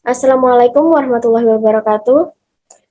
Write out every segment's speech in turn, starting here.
Assalamualaikum warahmatullahi wabarakatuh.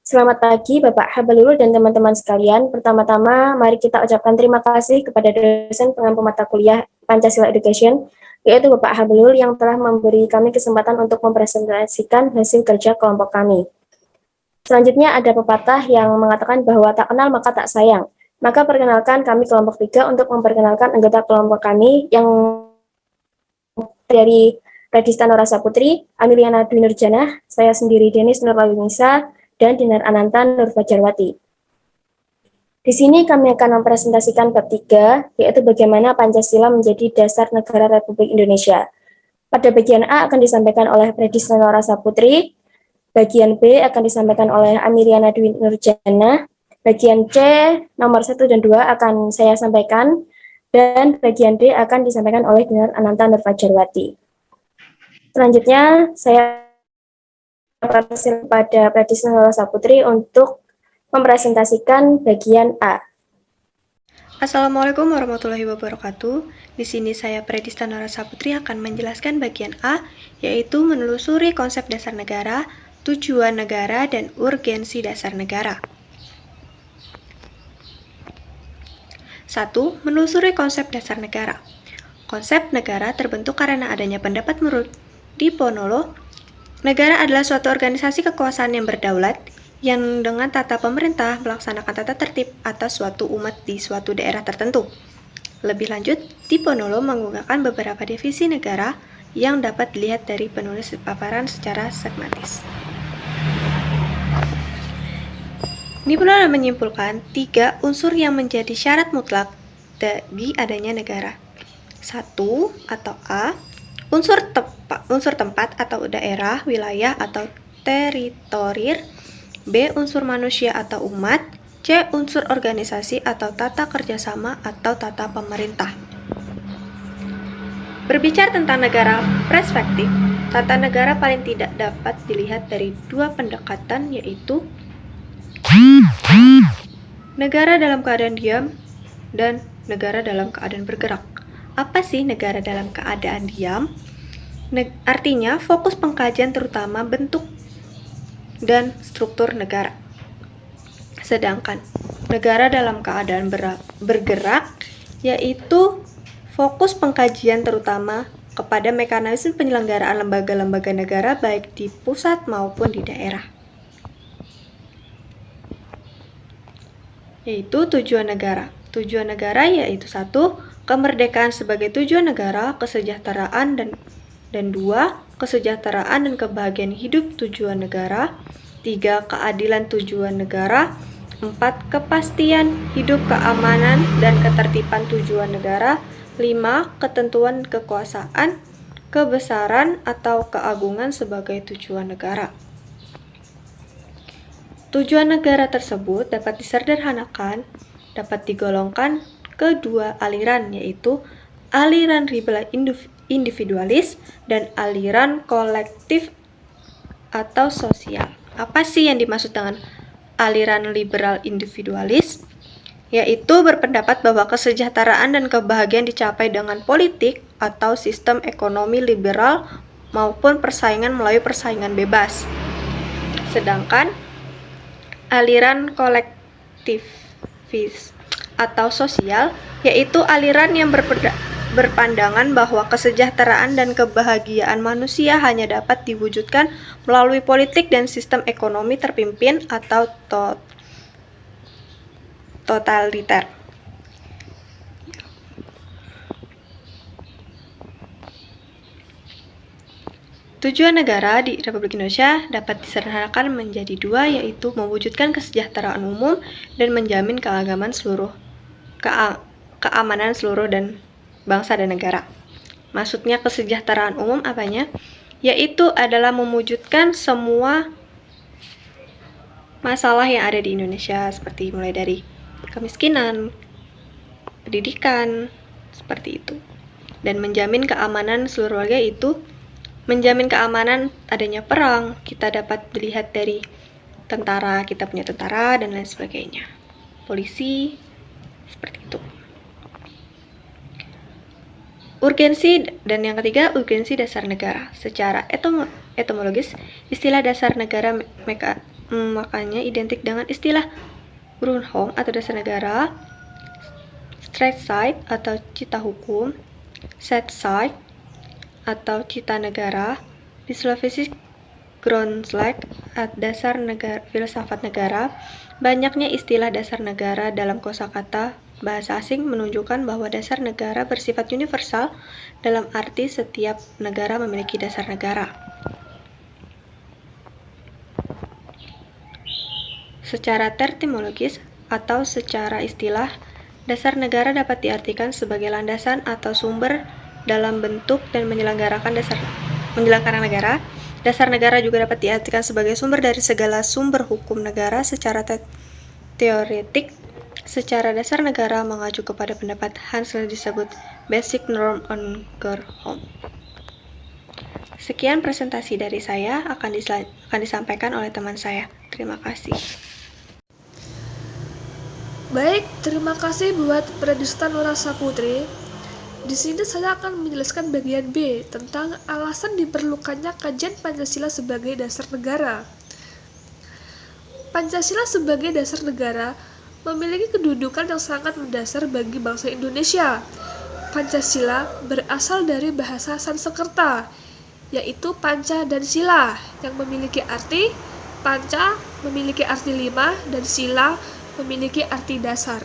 Selamat pagi Bapak Habalul dan teman-teman sekalian. Pertama-tama, mari kita ucapkan terima kasih kepada dosen pengampu mata kuliah Pancasila Education, yaitu Bapak Habalul yang telah memberi kami kesempatan untuk mempresentasikan hasil kerja kelompok kami. Selanjutnya ada pepatah yang mengatakan bahwa tak kenal maka tak sayang. Maka perkenalkan kami kelompok 3 untuk memperkenalkan anggota kelompok kami yang dari Radista Norasa Putri, Amiliana Dwi Nurjanah, saya sendiri Denis Nurlawinisa, dan Dinar Ananta Nur Fajarwati. Di sini kami akan mempresentasikan bab 3, yaitu bagaimana Pancasila menjadi dasar negara Republik Indonesia. Pada bagian A akan disampaikan oleh Radista Norasa Putri, bagian B akan disampaikan oleh Amiliana Dwi Nurjanah, bagian C nomor 1 dan 2 akan saya sampaikan, dan bagian D akan disampaikan oleh Dinar Ananta Nur Fajarwati. Selanjutnya, saya persilakan pada Pradisna Norasa Putri untuk mempresentasikan bagian A. Assalamualaikum warahmatullahi wabarakatuh. Di sini saya Pradisna Norasa Putri akan menjelaskan bagian A, yaitu menelusuri konsep dasar negara, tujuan negara, dan urgensi dasar negara. 1. Menelusuri konsep dasar negara. Konsep negara terbentuk karena adanya pendapat menurut Diponolo, negara adalah suatu organisasi kekuasaan yang berdaulat, yang dengan tata pemerintah melaksanakan tata tertib atas suatu umat di suatu daerah tertentu. Lebih lanjut, Diponolo menggunakan beberapa definisi negara yang dapat dilihat dari penulis paparan secara skematis. Diponolo menyimpulkan 3 unsur yang menjadi syarat mutlak bagi adanya negara. 1 atau A, unsur tempat atau daerah, wilayah atau teritorir. B. Unsur manusia atau umat. C. Unsur organisasi atau tata kerjasama atau tata pemerintah. Berbicara tentang negara perspektif, tata negara paling tidak dapat dilihat dari 2 pendekatan, yaitu negara dalam keadaan diam dan negara dalam keadaan bergerak. Apa sih negara dalam keadaan diam? Artinya, fokus pengkajian terutama bentuk dan struktur negara. Sedangkan negara dalam keadaan bergerak, yaitu fokus pengkajian terutama kepada mekanisme penyelenggaraan lembaga-lembaga negara baik di pusat maupun di daerah. Yaitu tujuan negara. Tujuan negara yaitu 1. Kemerdekaan sebagai tujuan negara, kesejahteraan dan 2. Kesejahteraan dan kebahagiaan hidup tujuan negara. 3. Keadilan tujuan negara. 4. Kepastian hidup, keamanan, dan ketertiban tujuan negara. 5. Ketentuan kekuasaan, kebesaran, atau keagungan sebagai tujuan negara. Tujuan negara tersebut dapat disederhanakan, dapat digolongkan ke 2 aliran, yaitu aliran liberal individualis dan aliran kolektif atau sosial. Apa sih yang dimaksud dengan aliran liberal individualis? Yaitu berpendapat bahwa kesejahteraan dan kebahagiaan dicapai dengan politik atau sistem ekonomi liberal maupun persaingan melalui persaingan bebas. Sedangkan aliran kolektivis atau sosial yaitu aliran yang berpandangan bahwa kesejahteraan dan kebahagiaan manusia hanya dapat diwujudkan melalui politik dan sistem ekonomi terpimpin atau totaliter. Tujuan negara di Republik Indonesia dapat disederhanakan menjadi 2, yaitu mewujudkan kesejahteraan umum dan menjamin keamanan seluruh dan bangsa dan negara. Maksudnya kesejahteraan umum apanya? Yaitu adalah mewujudkan semua masalah yang ada di Indonesia, seperti mulai dari kemiskinan, pendidikan, seperti itu. Dan menjamin keamanan seluruh warga itu menjamin keamanan adanya perang. Kita dapat dilihat dari tentara, kita punya tentara dan lain sebagainya. Polisi, seperti itu. Urgensi, dan yang ketiga, urgensi dasar negara. Secara etimologis, istilah dasar negara makanya identik dengan istilah Grundhong atau dasar negara, Staatsrecht atau cita hukum, Staatsrecht atau cita negara, di Sulawesi Grundrecht dasar negara, filsafat negara. Banyaknya istilah dasar negara dalam kosakata bahasa asing menunjukkan bahwa dasar negara bersifat universal dalam arti setiap negara memiliki dasar negara. Secara terminologis atau secara istilah, dasar negara dapat diartikan sebagai landasan atau sumber dalam bentuk dan menyelenggarakan negara. Dasar negara juga dapat diartikan sebagai sumber dari segala sumber hukum negara secara teoretik. Secara dasar negara mengacu kepada pendapat Hansel disebut Basic Norm on Government. Sekian presentasi dari saya, akan disampaikan oleh teman saya. Terima kasih. Baik, terima kasih buat Pradista Nura Saputri. Di sini saya akan menjelaskan bagian B tentang alasan diperlukannya kajian Pancasila sebagai dasar negara. Pancasila sebagai dasar negara memiliki kedudukan yang sangat mendasar bagi bangsa Indonesia. Pancasila berasal dari bahasa Sanskerta, yaitu panca dan sila, yang memiliki arti panca memiliki arti 5 dan sila memiliki arti dasar.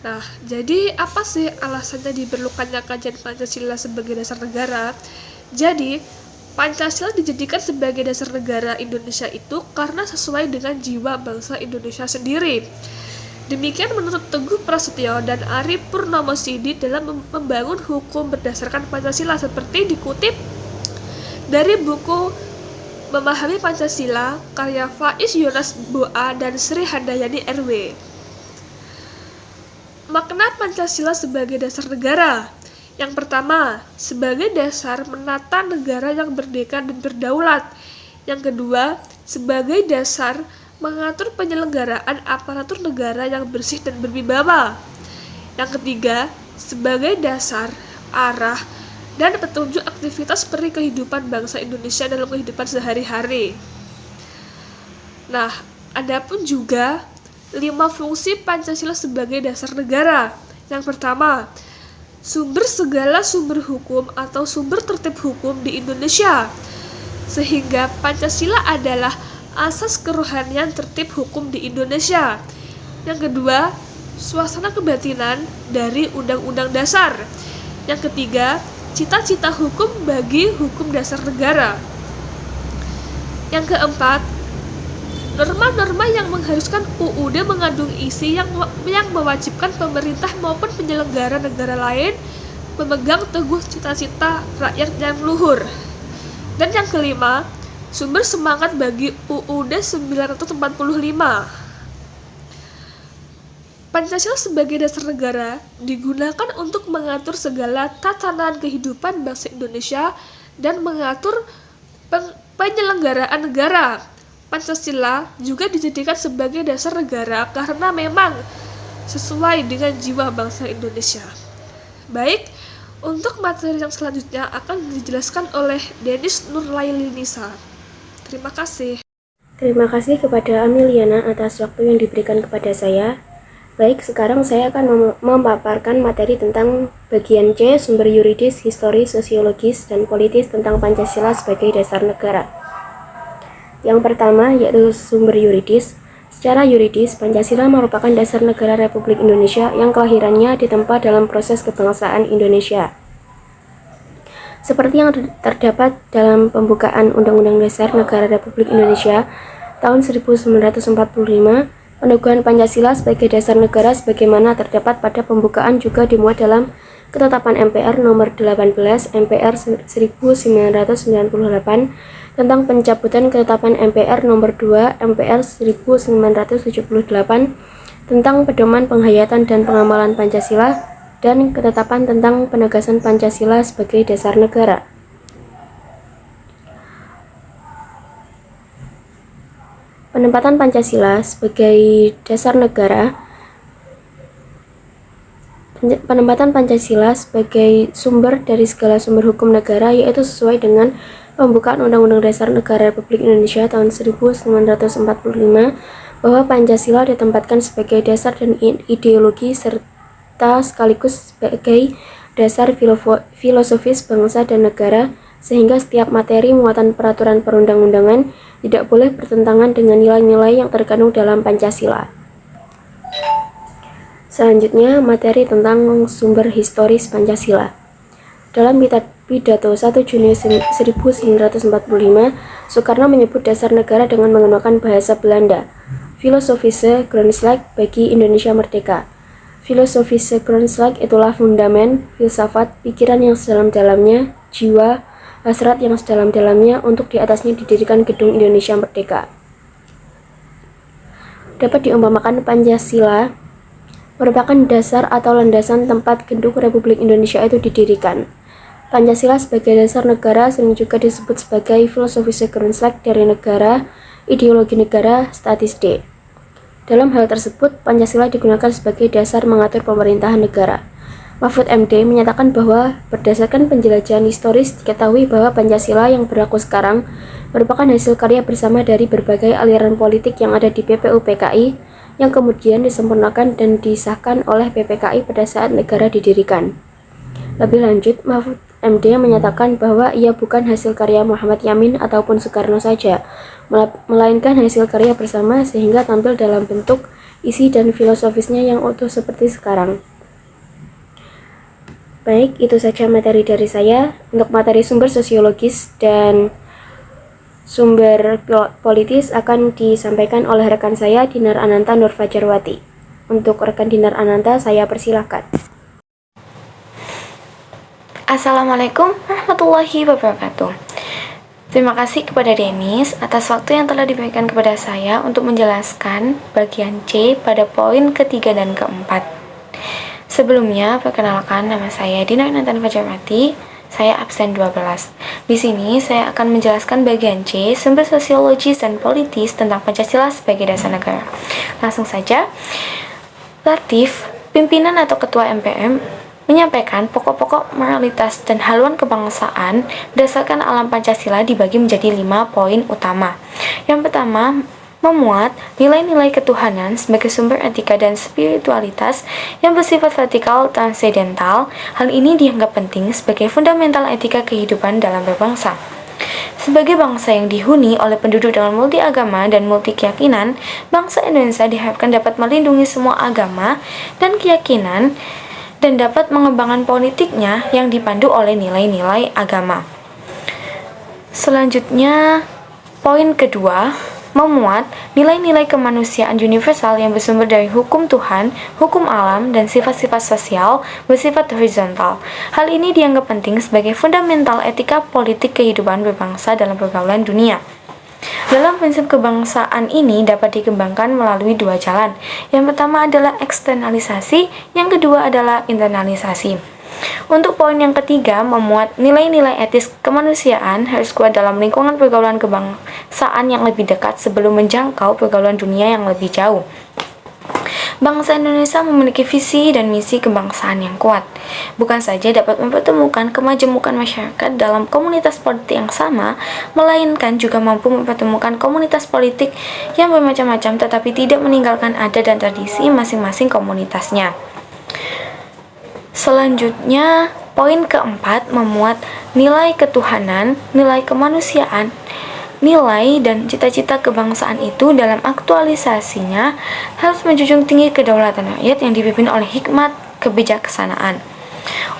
Nah, jadi apa sih alasannya diperlukannya kajian Pancasila sebagai dasar negara? Jadi, Pancasila dijadikan sebagai dasar negara Indonesia itu karena sesuai dengan jiwa bangsa Indonesia sendiri. Demikian menurut Teguh Prasetyo dan Ari Purnomo Sidi dalam membangun hukum berdasarkan Pancasila, seperti dikutip dari buku Memahami Pancasila karya Faiz Yonas Boa dan Sri Handayani RW. Makna Pancasila sebagai dasar negara. Yang pertama, sebagai dasar menata negara yang merdeka dan berdaulat. Yang kedua, sebagai dasar mengatur penyelenggaraan aparatur negara yang bersih dan berwibawa. Yang ketiga, sebagai dasar, arah, dan petunjuk aktivitas peri kehidupan bangsa Indonesia dalam kehidupan sehari-hari. Nah, adapun juga 5 fungsi Pancasila sebagai dasar negara. Yang pertama, sumber segala sumber hukum atau sumber tertib hukum di Indonesia, sehingga Pancasila adalah asas kerohanian tertib hukum di Indonesia. Yang kedua, suasana kebatinan dari Undang-Undang Dasar. Yang ketiga, cita-cita hukum bagi hukum dasar negara. Yang keempat, norma-norma yang mengharuskan UUD mengandung isi yang mewajibkan pemerintah maupun penyelenggara negara lain memegang teguh cita-cita rakyat yang luhur. Dan yang kelima, sumber semangat bagi UUD 1945. Pancasila sebagai dasar negara digunakan untuk mengatur segala tatanan kehidupan bangsa Indonesia dan mengatur penyelenggaraan negara. Pancasila juga dijadikan sebagai dasar negara karena memang sesuai dengan jiwa bangsa Indonesia. Baik, untuk materi yang selanjutnya akan dijelaskan oleh Denis Nurlaili Nisa. Terima kasih. Terima kasih kepada Ameliana atas waktu yang diberikan kepada saya. Baik, sekarang saya akan memaparkan materi tentang bagian C, sumber yuridis, historis, sosiologis, dan politis tentang Pancasila sebagai dasar negara. Yang pertama yaitu sumber yuridis. Secara yuridis, Pancasila merupakan dasar negara Republik Indonesia yang kelahirannya ditempa dalam proses kebangsaan Indonesia. Seperti yang terdapat dalam pembukaan Undang-Undang Dasar Negara Republik Indonesia tahun 1945, peneguhan Pancasila sebagai dasar negara sebagaimana terdapat pada pembukaan juga dimuat dalam Ketetapan MPR nomor 18 MPR 1998 tentang pencabutan Ketetapan MPR nomor 2 MPR 1978 tentang pedoman penghayatan dan pengamalan Pancasila dan Ketetapan tentang penegasan Pancasila sebagai dasar negara. Penempatan Pancasila sebagai dasar negara Penempatan Pancasila sebagai sumber dari segala sumber hukum negara, yaitu sesuai dengan pembukaan Undang-Undang Dasar Negara Republik Indonesia tahun 1945, bahwa Pancasila ditempatkan sebagai dasar dan ideologi serta sekaligus sebagai dasar filosofis bangsa dan negara, sehingga setiap materi muatan peraturan perundang-undangan tidak boleh bertentangan dengan nilai-nilai yang terkandung dalam Pancasila. Selanjutnya, materi tentang sumber historis Pancasila. Dalam pidato 1 Juni 1945, Soekarno menyebut dasar negara dengan menggunakan bahasa Belanda, Filosofische Grondslag bagi Indonesia Merdeka. Filosofische Grondslag itulah fundamen, filsafat, pikiran yang sedalam-dalamnya, jiwa, hasrat yang sedalam-dalamnya untuk di atasnya didirikan gedung Indonesia Merdeka. Dapat diumpamakan Pancasila merupakan dasar atau landasan tempat gedung Republik Indonesia itu didirikan. Pancasila sebagai dasar negara sering juga disebut sebagai Filosofische Grondslag dari negara, ideologi negara, status D. Dalam hal tersebut, Pancasila digunakan sebagai dasar mengatur pemerintahan negara. Mahfud MD menyatakan bahwa berdasarkan penjelajahan historis diketahui bahwa Pancasila yang berlaku sekarang merupakan hasil karya bersama dari berbagai aliran politik yang ada di PPU PKI yang kemudian disempurnakan dan disahkan oleh PPKI pada saat negara didirikan. Lebih lanjut, Mahfud MD menyatakan bahwa ia bukan hasil karya Muhammad Yamin ataupun Soekarno saja, melainkan hasil karya bersama sehingga tampil dalam bentuk, isi, dan filosofisnya yang utuh seperti sekarang. Baik, itu saja materi dari saya. Untuk materi sumber sosiologis dan sumber politis akan disampaikan oleh rekan saya, Dinar Ananta Nur Fajarwati. Untuk rekan Dinar Ananta, saya persilahkan. Assalamualaikum warahmatullahi wabarakatuh. Terima kasih kepada Denis atas waktu yang telah diberikan kepada saya untuk menjelaskan bagian C pada poin ketiga dan keempat. Sebelumnya, perkenalkan, nama saya Dinar Ananta Nur Fajarwati. Saya absen 12. Di sini saya akan menjelaskan bagian C, sumber sosiologis dan politis tentang Pancasila sebagai dasar negara. Langsung saja. Latif, pimpinan atau ketua MPM, menyampaikan pokok-pokok moralitas dan haluan kebangsaan berdasarkan alam Pancasila dibagi menjadi 5 poin utama. Yang pertama, memuat nilai-nilai ketuhanan sebagai sumber etika dan spiritualitas yang bersifat vertikal transendental. Hal ini dianggap penting sebagai fundamental etika kehidupan dalam berbangsa. Sebagai bangsa yang dihuni oleh penduduk dengan multi agama dan multi keyakinan, bangsa Indonesia diharapkan dapat melindungi semua agama dan keyakinan dan dapat mengembangkan politiknya yang dipandu oleh nilai-nilai agama. Selanjutnya, poin kedua, memuat nilai-nilai kemanusiaan universal yang bersumber dari hukum Tuhan, hukum alam, dan sifat-sifat sosial bersifat horizontal. Hal ini dianggap penting sebagai fundamental etika politik kehidupan berbangsa dalam pergaulan dunia. Dalam prinsip kebangsaan ini dapat dikembangkan melalui 2 jalan. Yang pertama adalah eksternalisasi, yang kedua adalah internalisasi. Untuk poin yang ketiga, memuat nilai-nilai etis kemanusiaan harus kuat dalam lingkungan pergaulan kebangsaan yang lebih dekat sebelum menjangkau pergaulan dunia yang lebih jauh. Bangsa Indonesia memiliki visi dan misi kebangsaan yang kuat. Bukan saja dapat mempertemukan kemajemukan masyarakat dalam komunitas politik yang sama, melainkan juga mampu mempertemukan komunitas politik yang bermacam-macam tetapi tidak meninggalkan adat dan tradisi masing-masing komunitasnya. Selanjutnya, poin keempat memuat nilai ketuhanan, nilai kemanusiaan, nilai dan cita-cita kebangsaan itu dalam aktualisasinya harus menjunjung tinggi kedaulatan rakyat yang dipimpin oleh hikmat kebijaksanaan.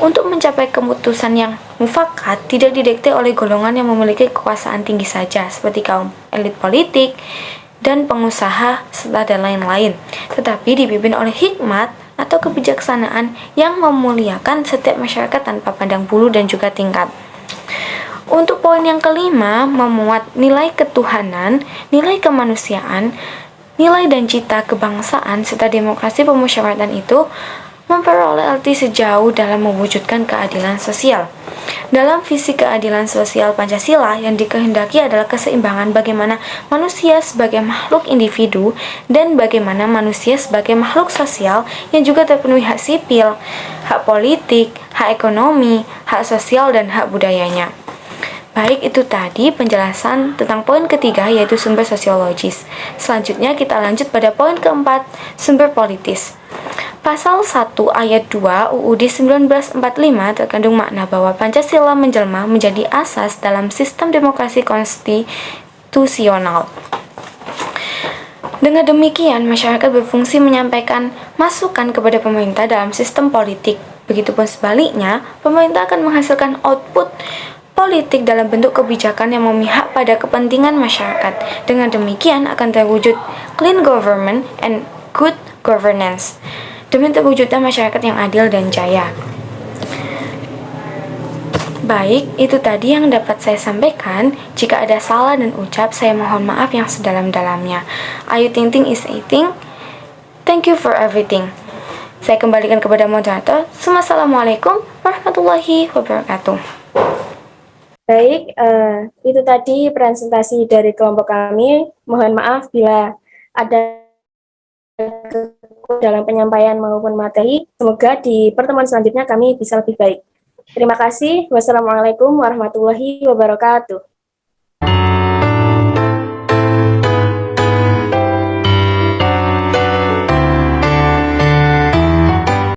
Untuk mencapai keputusan yang mufakat tidak didikte oleh golongan yang memiliki kekuasaan tinggi saja seperti kaum elit politik dan pengusaha serta dan lain-lain, tetapi dipimpin oleh hikmat atau kebijaksanaan yang memuliakan setiap masyarakat tanpa pandang bulu dan juga tingkat. Untuk poin yang kelima, memuat nilai ketuhanan, nilai kemanusiaan, nilai dan cita kebangsaan serta demokrasi pemusyawaratan itu memperoleh arti sejauh dalam mewujudkan keadilan sosial. Dalam visi keadilan sosial Pancasila yang dikehendaki adalah keseimbangan bagaimana manusia sebagai makhluk individu dan bagaimana manusia sebagai makhluk sosial yang juga terpenuhi hak sipil, hak politik, hak ekonomi, hak sosial, dan hak budayanya. Baik, itu tadi penjelasan tentang poin ketiga, yaitu sumber sosiologis. Selanjutnya kita lanjut pada poin keempat, sumber politis. Pasal 1 ayat 2 UUD 1945 terkandung makna bahwa Pancasila menjelma menjadi asas dalam sistem demokrasi konstitusional. Dengan demikian, masyarakat berfungsi menyampaikan masukan kepada pemerintah dalam sistem politik. Begitupun sebaliknya, pemerintah akan menghasilkan output politik dalam bentuk kebijakan yang memihak pada kepentingan masyarakat. Dengan demikian akan terwujud clean government and good governance, demi terwujudnya masyarakat yang adil dan jaya. Baik, itu tadi yang dapat saya sampaikan. Jika ada salah dan ucap, saya mohon maaf yang sedalam-dalamnya. Ayu Ting Ting is eating. Thank you for everything. Saya kembalikan kepada moderator. Assalamualaikum warahmatullahi wabarakatuh. Baik, itu tadi presentasi dari kelompok kami. Mohon maaf bila ada dalam penyampaian maupun materi. Semoga di pertemuan selanjutnya kami bisa lebih baik. Terima kasih. Wassalamualaikum warahmatullahi wabarakatuh.